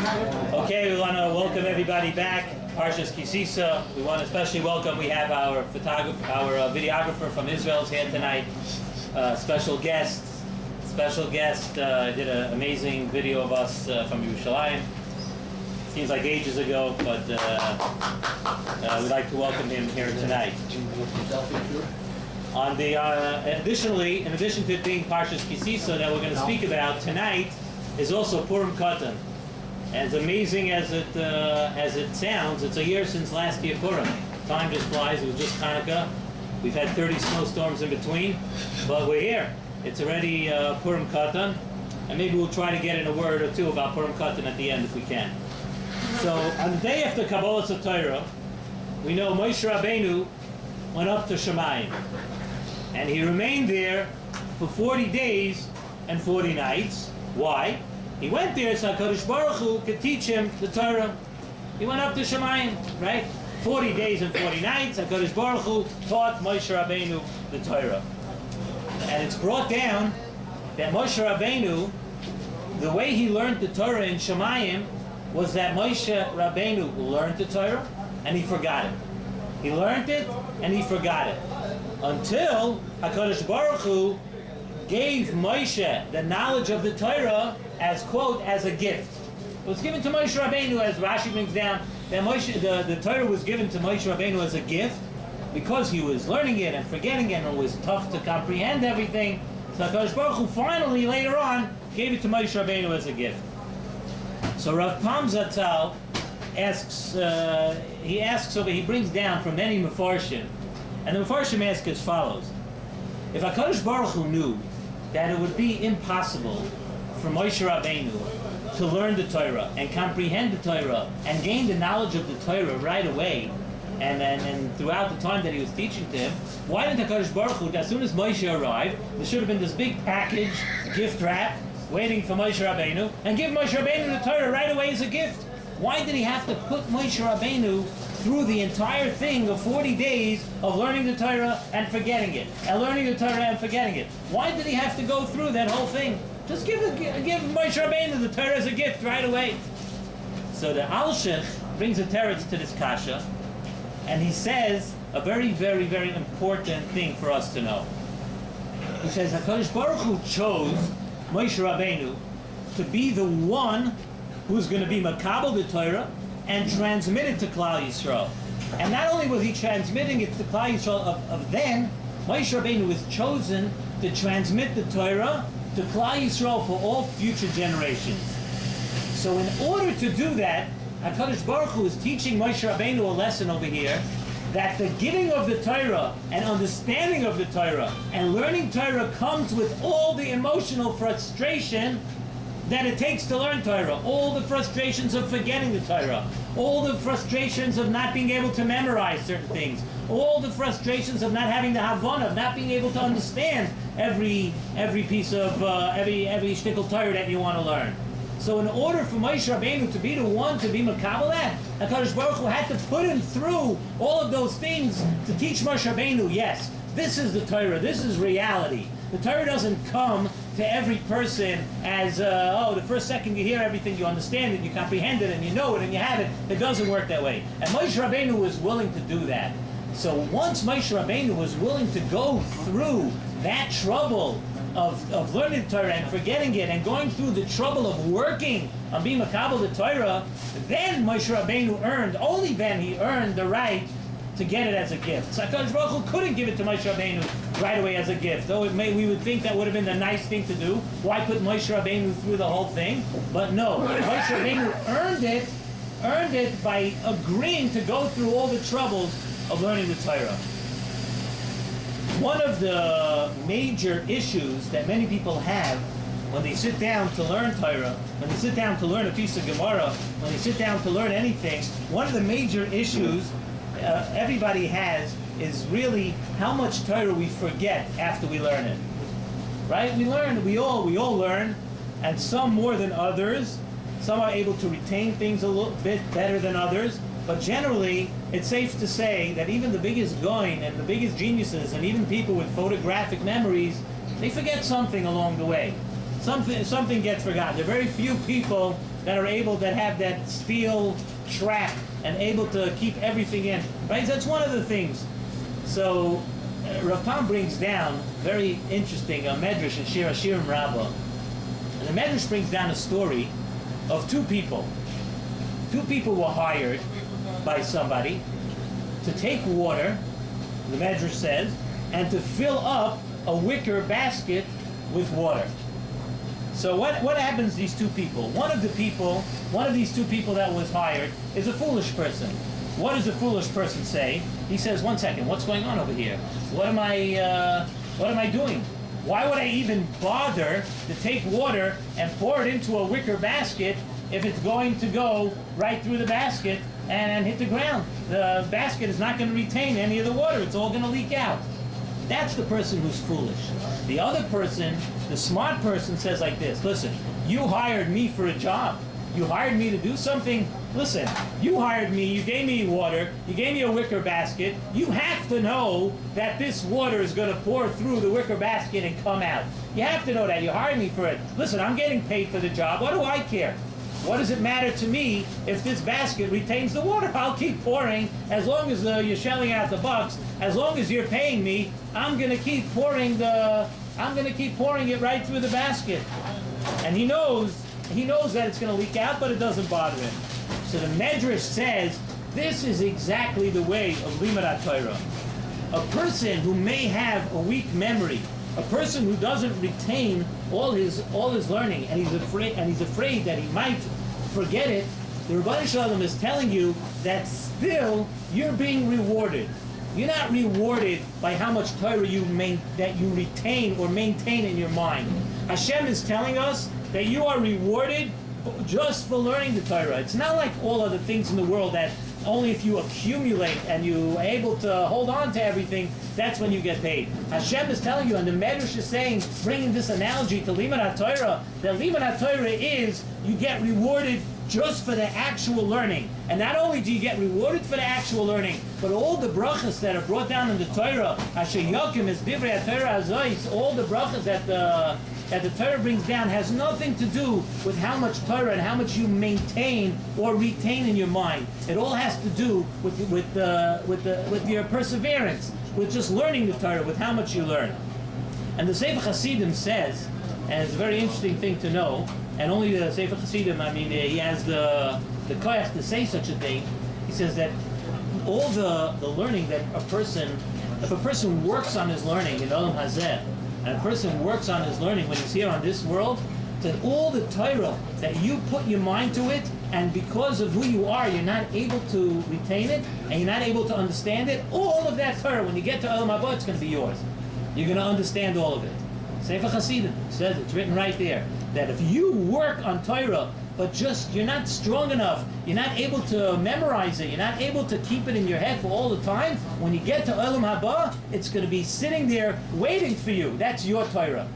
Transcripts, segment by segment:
Okay, we want to welcome everybody back. Parshas Kis Sisah. We want to especially welcome. We have our photographer, our videographer from Israel is here tonight. Special guest. Did an amazing video of us from Yerushalayim. Seems like ages ago, but we'd like to welcome him here tonight. On the additionally, in addition to it being Parshas Kis Sisah that we're going to speak about tonight, is also Purim Katan. As amazing as it sounds, it's a year since last year Purim. Time just flies. It was just Hanukkah. We've had 30 snowstorms in between, but we're here. It's already Purim Katan, and maybe we'll try to get in a word or two about Purim Katan at the end if we can. So on the day after Kabbalas Torah, we know Moshe Rabbeinu went up to Shemayim, and he remained there for 40 days and 40 nights. Why? He went there so HaKadosh Baruch Hu could teach him the Torah. He went up to Shemayim, right? 40 days and 40 nights, HaKadosh Baruch Hu taught Moshe Rabbeinu the Torah. And it's brought down that Moshe Rabbeinu, the way he learned the Torah in Shemayim was that Moshe Rabbeinu learned the Torah and he forgot it. He learned it and he forgot it. Until HaKadosh Baruch Hu gave Moshe the knowledge of the Torah as, quote, as a gift. It was given to Moshe Rabbeinu, as Rashi brings down, that the Torah was given to Moshe Rabbeinu as a gift because he was learning it and forgetting it and it was tough to comprehend everything. So HaKadosh Baruch Hu finally, later on, gave it to Moshe Rabbeinu as a gift. So Rav Pam Zatzal he brings down from many Mefarshim, and the Mefarshim ask as follows. If HaKadosh Baruch Hu knew that it would be impossible for Moshe Rabbeinu to learn the Torah and comprehend the Torah and gain the knowledge of the Torah right away, and throughout the time that he was teaching to him, why didn't HaKadosh Baruch Hu, as soon as Moshe arrived, there should have been this big package, gift wrap, waiting for Moshe Rabbeinu, and give Moshe Rabbeinu the Torah right away as a gift? Why did he have to put Moshe Rabbeinu through the entire thing of 40 days of learning the Torah and forgetting it, and learning the Torah and forgetting it? Why did he have to go through that whole thing? Just give Moshe Rabbeinu the Torah as a gift right away. So the Alshich brings a teretz to this kasha, and he says a very, very, very important thing for us to know. He says HaKadosh Baruch Hu chose Moshe Rabbeinu to be the one who's going to be makabel the Torah and transmit it to Klal Yisrael. And not only was he transmitting it to Klal Yisrael of then, Moshe Rabbeinu was chosen to transmit the Torah to Klal Yisrael for all future generations. So in order to do that, HaKadosh Baruch Hu is teaching Moshe Rabbeinu a lesson over here, that the giving of the Torah and understanding of the Torah and learning Torah comes with all the emotional frustration that it takes to learn Torah, all the frustrations of forgetting the Torah, all the frustrations of not being able to memorize certain things, all the frustrations of not having the Havana, of not being able to understand every piece of every shtickle Torah that you want to learn. So in order for Moshe Rabbeinu to be the one to be makabel that, HaKadosh Baruch Hu had to put him through all of those things to teach Moshe Rabbeinu, yes, this is the Torah, this is reality. The Torah doesn't come to every person as, the first second you hear everything, you understand it, you comprehend it, and you know it, and you have it. It doesn't work that way. And Moshe Rabbeinu was willing to do that. So once Moshe Rabbeinu was willing to go through that trouble of learning the Torah and forgetting it, and going through the trouble of working on being makabel the Torah, then Moshe Rabbeinu only then he earned the right to get it as a gift. So HaKadosh Baruch Hu couldn't give it to Moshe Rabbeinu right away as a gift. Though we would think that would have been the nice thing to do. Why put Moshe Rabbeinu through the whole thing? But no, Moshe Rabbeinu earned it by agreeing to go through all the troubles of learning the Torah. One of the major issues that many people have when they sit down to learn Torah, when they sit down to learn a piece of Gemara, when they sit down to learn anything, one of the major issues everybody has is really how much Torah we forget after we learn it. Right? We all learn, and some more than others. Some are able to retain things a little bit better than others, but generally it's safe to say that even the biggest goyim and the biggest geniuses and even people with photographic memories, they forget something along the way. Something gets forgotten. There are very few people that have that steel trap and able to keep everything in. Right? That's one of the things. So Rav Pam brings down very interesting a medrash in Shir Hashirim Rabbah. And the medrash brings down a story of two people. Two people were hired by somebody to take water, the medrash says, and to fill up a wicker basket with water. So what happens to these two people? One of these two people that was hired is a foolish person. What does the foolish person say? He says, "One second, what's going on over here? What am I doing? Why would I even bother to take water and pour it into a wicker basket if it's going to go right through the basket and hit the ground? The basket is not going to retain any of the water. It's all going to leak out." That's the person who's foolish. The other person, the smart person, says like this: "Listen, you hired me for a job. You hired me to do something. Listen, you hired me, you gave me water, you gave me a wicker basket. You have to know that this water is going to pour through the wicker basket and come out. You have to know that. You hired me for it. Listen, I'm getting paid for the job. What do I care? What does it matter to me if this basket retains the water? I'll keep pouring as long as you're shelling out the bucks. As long as you're paying me, I'm going to keep pouring it right through the basket." And he knows that it's going to leak out, but it doesn't bother him. So the Medrash says this is exactly the way of Limud Torah. A person who may have a weak memory, a person who doesn't retain all his learning, and he's afraid that he might forget it, the Rebbeinu Shalom is telling you that still you're being rewarded. You're not rewarded by how much Torah that you retain or maintain in your mind. Hashem is telling us that you are rewarded just for learning the Torah. It's not like all other things in the world that only if you accumulate and you're able to hold on to everything, that's when you get paid. Hashem is telling you, and the Medrash is saying, bringing this analogy to Limud HaTorah, that Limud HaTorah is you get rewarded just for the actual learning. And not only do you get rewarded for the actual learning, but all the brachas that are brought down in the Torah, Asher Yokim is Divrei HaTorah Azois, all the brachas that the Torah brings down has nothing to do with how much Torah and how much you maintain or retain in your mind. It all has to do with your perseverance, with just learning the Torah, with how much you learn. And the Sefer Hasidim says, and it's a very interesting thing to know, and only the Sefer Hasidim, he has the koyach to say such a thing. He says that all the learning that if a person works on his learning in Olam Hazeh, and a person works on his learning when he's here on this world, that all the Torah that you put your mind to it, and because of who you are, you're not able to retain it, and you're not able to understand it, all of that Torah, when you get to Olam Haba, it's going to be yours. You're going to understand all of it. Sefer Hasidim says, it's written right there, that if you work on Torah, but just you're not strong enough, you're not able to memorize it, you're not able to keep it in your head for all the time, when you get to Olam Haba, it's going to be sitting there waiting for you. That's your Torah.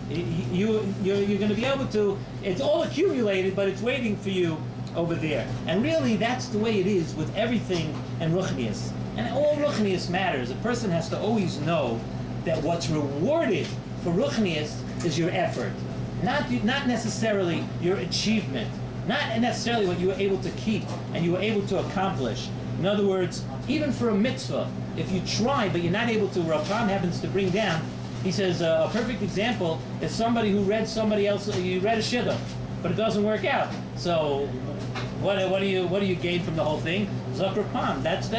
You're going to be able to, it's all accumulated, but it's waiting for you over there. And really, that's the way it is with everything in Ruchnius. And all Ruchnius matters. A person has to always know that what's rewarded for Ruchnius is your effort. Not necessarily your achievement. Not necessarily what you were able to keep and you were able to accomplish. In other words, even for a mitzvah, if you try but you're not able to, Rav Pam happens to bring down, he says a perfect example is somebody who read somebody else, you read a shidduch, but it doesn't work out. So what do you gain from the whole thing? Zok Rav Pam. That's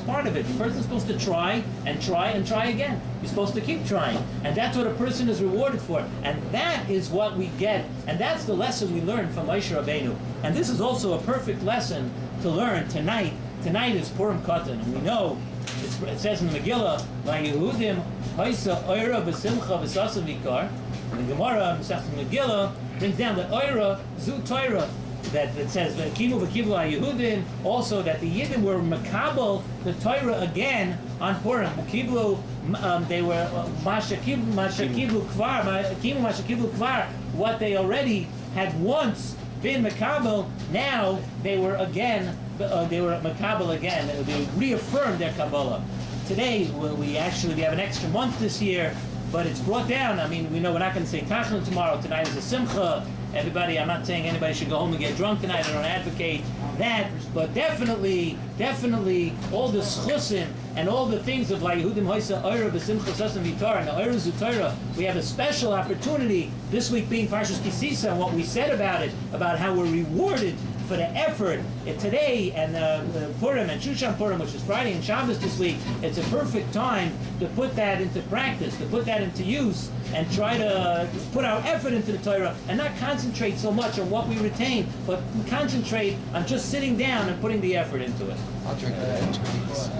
part of it. The person's supposed to try and try and try again. You're supposed to keep trying. And that's what a person is rewarded for. And that is what we get. And that's the lesson we learn from Moshe Rabbeinu. And this is also a perfect lesson to learn tonight. Tonight is Purim Katan. And we know, it says in the Megillah, Vayehudim Haisa Oira B'Simcha V'Sasa Vikar. And the Gemara, Megillah, brings down that Oira Zu Torah. That it says Kimu v'Kiblu HaYehudim, also that the Yidden were makabel the Torah again on Purim. Kiblu, they were mashakiblu kvar, what they already had once been makabel. Now they were makabel again. They reaffirmed their Kabbalah. Today we have an extra month this year. But it's brought down. We know we're not going to say Tachanun tomorrow. Tonight is a Simcha. Everybody, I'm not saying anybody should go home and get drunk tonight. I don't advocate that, but definitely all the schusim and all the things of like Yehudim Hoysa Oira B'Simcha Sasam Vitar and the Oira Zutara. We have a special opportunity this week being Parshas Kis Sisah and what we said about it, about how we're rewarded for the effort today and Purim and Shushan Purim, which is Friday and Shabbos this week. It's a perfect time to put that into practice, to put that into use, and try to put our effort into the Torah and not concentrate so much on what we retain, but concentrate on just sitting down and putting the effort into it. I'll drink that.